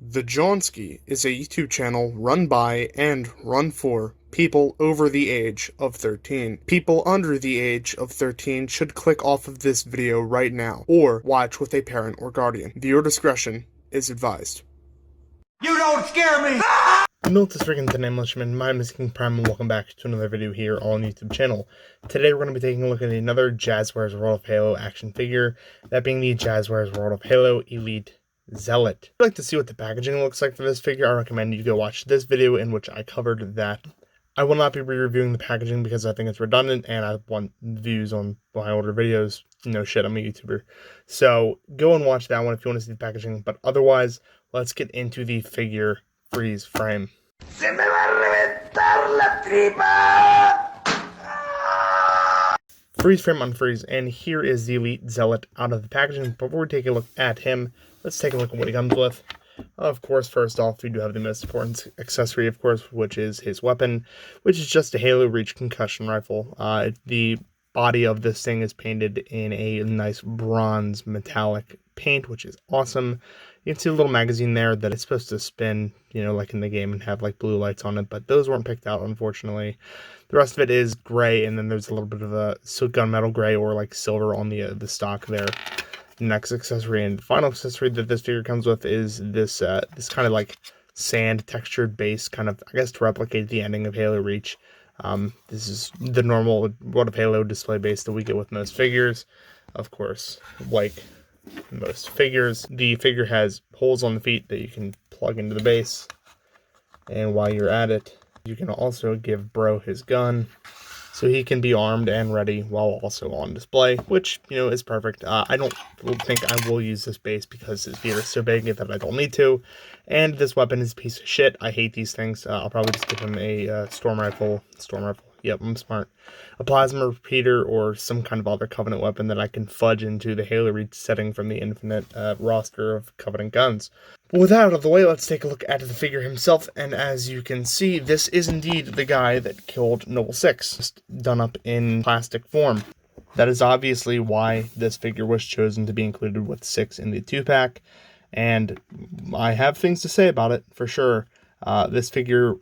The Johnsky is a YouTube channel run by and run for people over the age of 13. People under the age of 13 should click off of this video right now, or watch with a parent or guardian. Viewer discretion is advised. You don't scare me! I'm Milton Friggin' the Englishman. My name is King Prime, and welcome back to another video here on the YouTube channel. Today we're going to be taking a look at another Jazwares World of Halo action figure, that being the Jazwares World of Halo Elite Zealot. If you'd like to see what the packaging looks like for this figure, I recommend you go watch this video in which I covered that. I will not be re-reviewing the packaging because I think it's redundant and I want views on my older videos. No shit, I'm a YouTuber. So go and watch that one if you want to see the packaging, but otherwise, let's get into the figure freeze frame. ¡Se me va a reventar la tripa! Freeze frame unfreeze, and here is the Elite Zealot out of the packaging. Before we take a look at him, let's take a look at what he comes with. Of course, first off, we do have the most important accessory, of course, which is his weapon, which is just a Halo Reach concussion rifle. The body of this thing is painted in a nice bronze metallic paint, which is awesome. You can see a little magazine there that it's supposed to spin, like in the game, and have like blue lights on it, but those weren't picked out, unfortunately. The rest of it is gray, and then there's a little bit of a gunmetal gray or like silver on the stock there. Next accessory and final accessory that this figure comes with is this kind of like sand textured base, kind of, I guess, to replicate the ending of Halo Reach. This is the normal World of Halo display base that we get with most figures. Of course, like most figures, the figure has holes on the feet that you can plug into the base. And while you're at it, you can also give Bro his gun, so he can be armed and ready while also on display, which, is perfect. I don't think I will use this base because his feet are so big that I don't need to. And this weapon is a piece of shit. I hate these things. I'll probably just give him a storm rifle. Yep, I'm smart. A plasma repeater or some kind of other Covenant weapon that I can fudge into the Halo Reach setting from the infinite roster of Covenant guns. But with that out of the way, let's take a look at the figure himself. And as you can see, this is indeed the guy that killed Noble 6, just done up in plastic form. That is obviously why this figure was chosen to be included with 6 in the 2-pack. And I have things to say about it, for sure. This figure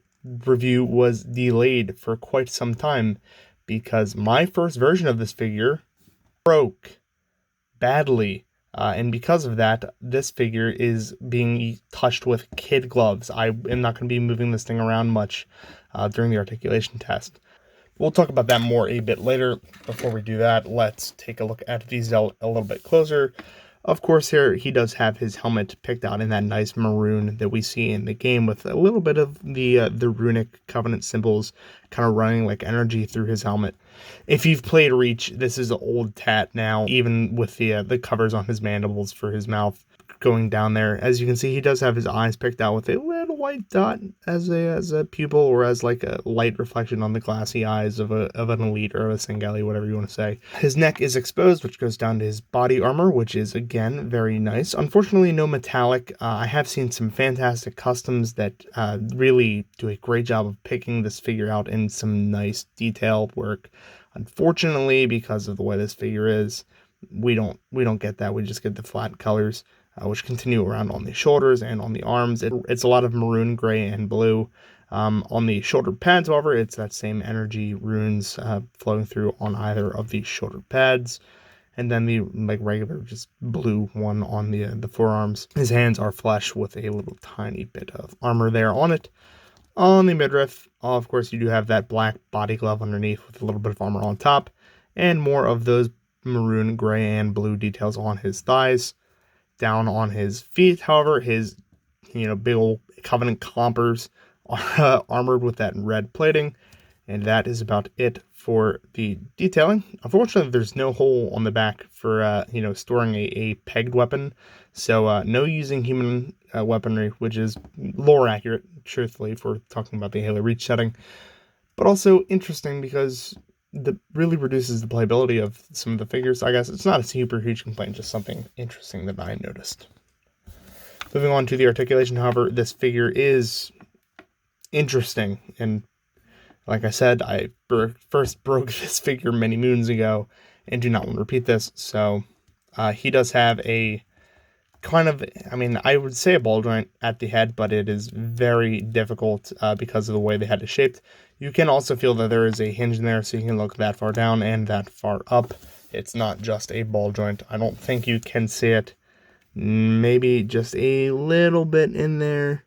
review was delayed for quite some time because my first version of this figure broke badly. And because of that, this figure is being touched with kid gloves. I am not going to be moving this thing around much during the articulation test. We'll talk about that more a bit later. Before we do that, let's take a look at the Zealot a little bit closer. Of course, here he does have his helmet picked out in that nice maroon that we see in the game, with a little bit of the runic Covenant symbols kind of running like energy through his helmet. If you've played Reach, this is an old tat now, even with the covers on his mandibles for his mouth going down there. As you can see, he does have his eyes picked out with a little white dot as a pupil, or as like a light reflection on the glassy eyes of an elite or a Sangeli, whatever you want to say. His neck is exposed, which goes down to his body armor, which is again very nice. Unfortunately, no metallic. I have seen some fantastic customs that really do a great job of picking this figure out in some nice detail work. Unfortunately, because of the way this figure is, we don't get that. We just get the flat colors, which continue around on the shoulders and on the arms. It's a lot of maroon, gray, and blue. On the shoulder pads, however, it's that same energy runes flowing through on either of the shoulder pads. And then the regular just blue one on the forearms. His hands are flesh with a little tiny bit of armor there on it. On the midriff, of course, you do have that black body glove underneath with a little bit of armor on top, and more of those maroon, gray, and blue details on his thighs. Down on his feet, however, his big old Covenant clompers are armored with that red plating, and that is about it for the detailing. Unfortunately, there's no hole on the back for storing a pegged weapon, so no using human weaponry, which is lore accurate, truthfully, if we're talking about the Halo Reach setting, but also interesting because that really reduces the playability of some of the figures. I guess it's not a super huge complaint, just something interesting that I noticed. Moving on to the articulation, however, this figure is interesting, and like I said, I first broke this figure many moons ago and do not want to repeat this. So he does have a kind of, I mean, I would say a ball joint at the head, but it is very difficult because of the way the head is shaped. You can also feel that there is a hinge in there, so you can look that far down and that far up. It's not just a ball joint. I don't think you can see it. Maybe just a little bit in there.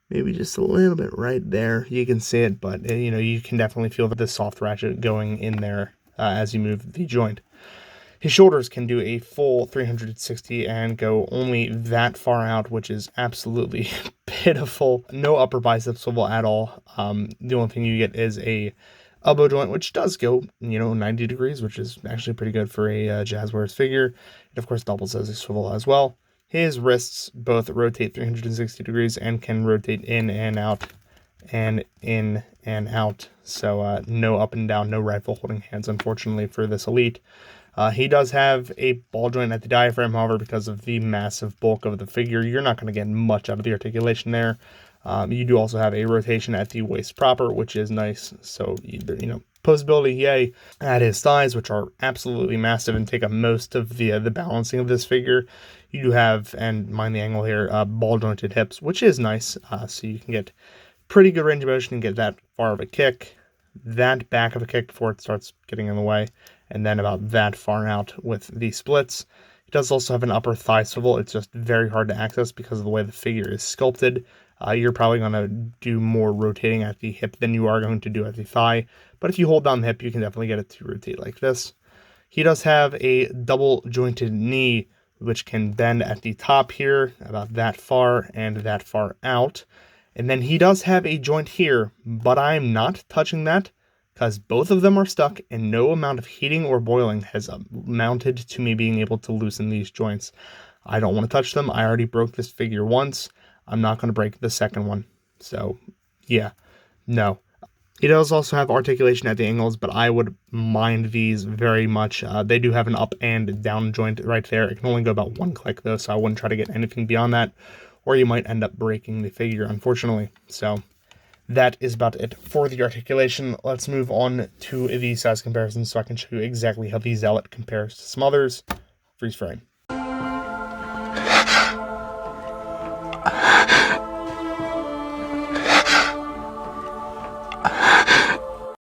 Maybe just a little bit right there. You can see it, but you can definitely feel the soft ratchet going in there as you move the joint. His shoulders can do a full 360 and go only that far out, which is absolutely pitiful. No upper bicep swivel at all. The only thing you get is a elbow joint, which does go, 90 degrees, which is actually pretty good for a Jazwares figure. It, of course, doubles as a swivel as well. His wrists both rotate 360 degrees and can rotate in and out and in and out. So no up and down, no rifle holding hands, unfortunately, for this elite. He does have a ball joint at the diaphragm, however, because of the massive bulk of the figure, you're not going to get much out of the articulation there. You do also have a rotation at the waist proper, which is nice. So, posability, yay. At his thighs, which are absolutely massive and take up most of the balancing of this figure, you do have, and mind the angle here, ball jointed hips, which is nice. So you can get pretty good range of motion and get that far of a kick, that back of a kick before it starts getting in the way, and then about that far out with the splits. It does also have an upper thigh swivel. It's just very hard to access because of the way the figure is sculpted. You're probably going to do more rotating at the hip than you are going to do at the thigh, but if you hold down the hip, you can definitely get it to rotate like this. He does have a double jointed knee, which can bend at the top here, about that far and that far out. And then he does have a joint here, but I'm not touching that because both of them are stuck and no amount of heating or boiling has amounted to me being able to loosen these joints. I don't want to touch them. I already broke this figure once. I'm not going to break the second one. So, yeah, no. He does also have articulation at the angles, but I would mind these very much. They do have an up and down joint right there. It can only go about one click, though, so I wouldn't try to get anything beyond that, or you might end up breaking the figure, unfortunately. So that is about it for the articulation. Let's move on to the size comparisons so I can show you exactly how the Zealot compares to some others. Freeze frame.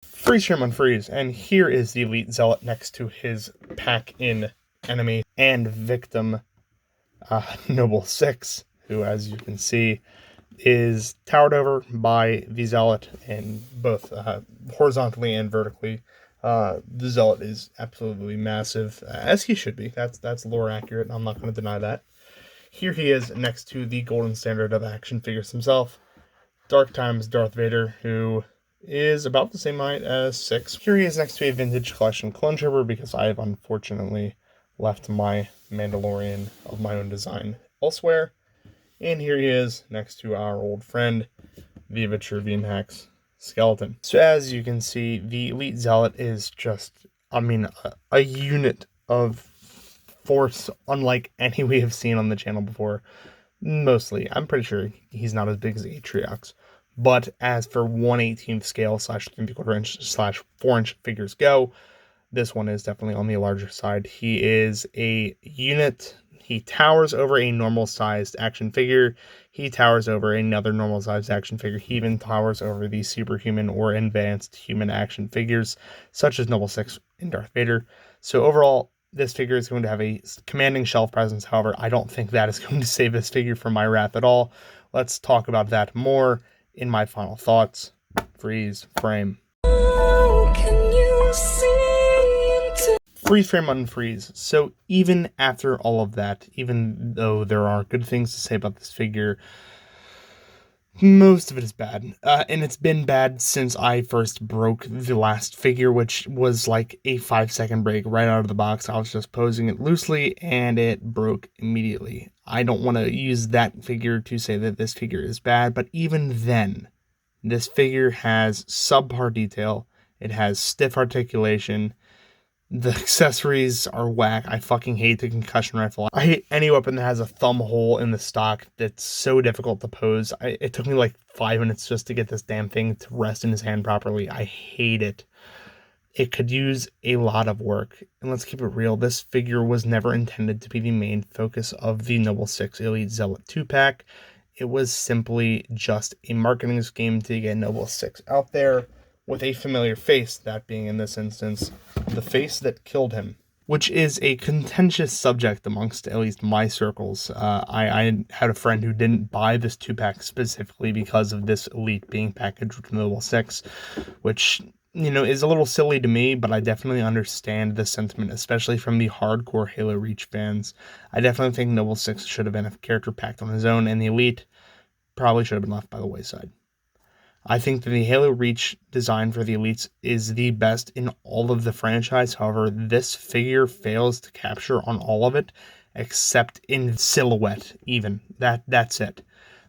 Freeze frame on freeze, and here is the Elite Zealot next to his pack-in enemy and victim, Noble 6, who, as you can see, is towered over by the Zealot in both horizontally and vertically. The Zealot is absolutely massive, as he should be. That's lore accurate. I'm not going to deny that. Here he is next to the golden standard of action figures himself, Dark Times Darth Vader, who is about the same height as 6. Here he is next to a vintage collection clone trooper because I have unfortunately left my Mandalorian of my own design elsewhere. And here he is next to our old friend, the Vitruvian Hex skeleton. So as you can see, the Elite Zealot is just, a unit of force unlike any we have seen on the channel before. Mostly. I'm pretty sure he's not as big as Atriox. But as for 1/18 scale / 3/4 inch / 4-inch figures go, this one is definitely on the larger side. He is a unit. He towers over a normal-sized action figure. He towers over another normal-sized action figure. He even towers over the superhuman or advanced human action figures, such as Noble 6 and Darth Vader. So overall, this figure is going to have a commanding shelf presence. However, I don't think that is going to save this figure from my wrath at all. Let's talk about that more in my final thoughts. Freeze frame. Freeze frame unfreeze. So even after all of that, even though there are good things to say about this figure, most of it is bad. And it's been bad since I first broke the last figure, which was like a 5-second break right out of the box. I was just posing it loosely and it broke immediately. I don't want to use that figure to say that this figure is bad, but even then, this figure has subpar detail. It has stiff articulation. The accessories are whack. I fucking hate the concussion rifle. I hate any weapon that has a thumb hole in the stock that's so difficult to pose. It took me like 5 minutes just to get this damn thing to rest in his hand properly. I hate it. It could use a lot of work, and let's keep it real, this figure was never intended to be the main focus of the Noble 6 Elite Zealot 2-pack. It was simply just a marketing scheme to get Noble 6 out there with a familiar face, that being in this instance, the face that killed him, which is a contentious subject amongst at least my circles. I had a friend who didn't buy this 2-pack specifically because of this Elite being packaged with Noble 6, which, you know, is a little silly to me, but I definitely understand the sentiment, especially from the hardcore Halo Reach fans. I definitely think Noble 6 should have been a character packed on his own, and the Elite probably should have been left by the wayside. I think that the Halo Reach design for the Elites is the best in all of the franchise. However, this figure fails to capture on all of it, except in silhouette even. That's it.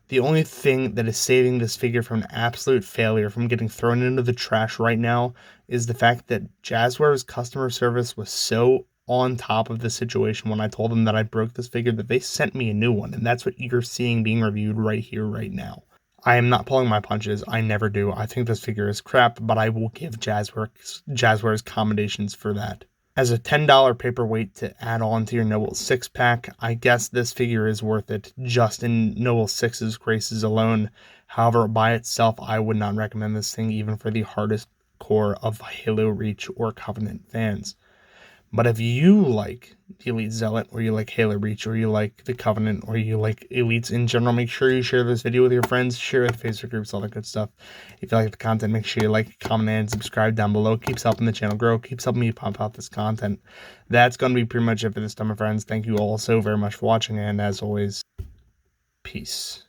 The only thing that is saving this figure from an absolute failure, from getting thrown into the trash right now, is the fact that Jazwares customer service was so on top of the situation when I told them that I broke this figure that they sent me a new one, and that's what you're seeing being reviewed right here, right now. I am not pulling my punches. I never do. I think this figure is crap, but I will give Jazwares commendations for that. As a $10 paperweight to add on to your Noble 6-pack, I guess this figure is worth it just in Noble 6's graces alone. However, by itself, I would not recommend this thing even for the hardest core of Halo Reach or Covenant fans. But if you like the Elite Zealot, or you like Halo Reach, or you like the Covenant, or you like Elites in general, make sure you share this video with your friends, share it with Facebook groups, all that good stuff. If you like the content, make sure you like, comment, and subscribe down below. It keeps helping the channel grow, keeps helping me pump out this content. That's going to be pretty much it for this time, my friends. Thank you all so very much for watching, and as always, peace.